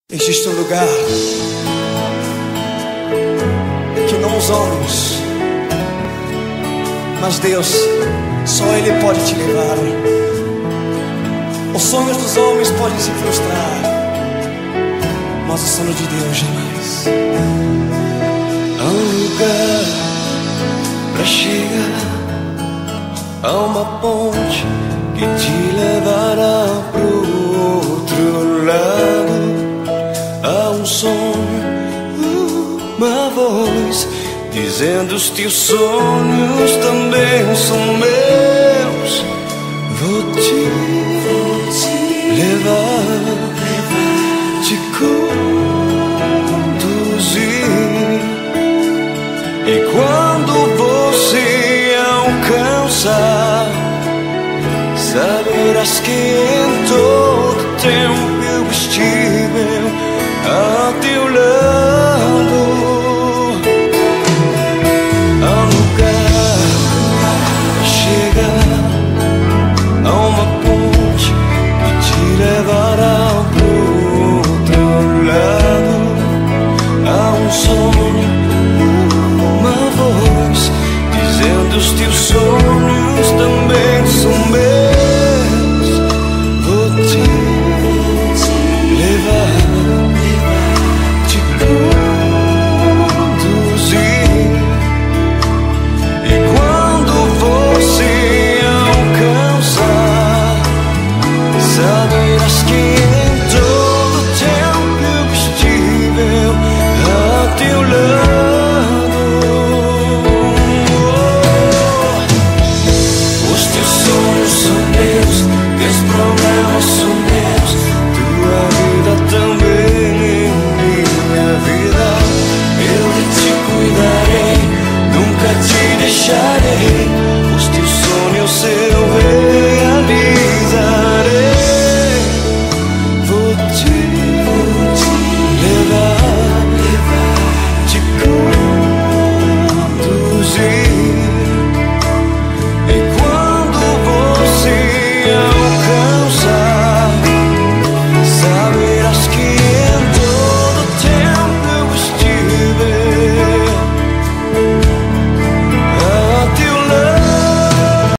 Existe um lugar que não os homens, mas Deus, só Ele pode te levar. Os sonhos dos homens podem se frustrar, mas o sonho de Deus jamais. Há um lugar pra chegar, há uma ponte que te levará pro outro lado. Há um sonho, uma voz dizendo: os teus sonhos também são meus. Vou te levar, te conduzir. E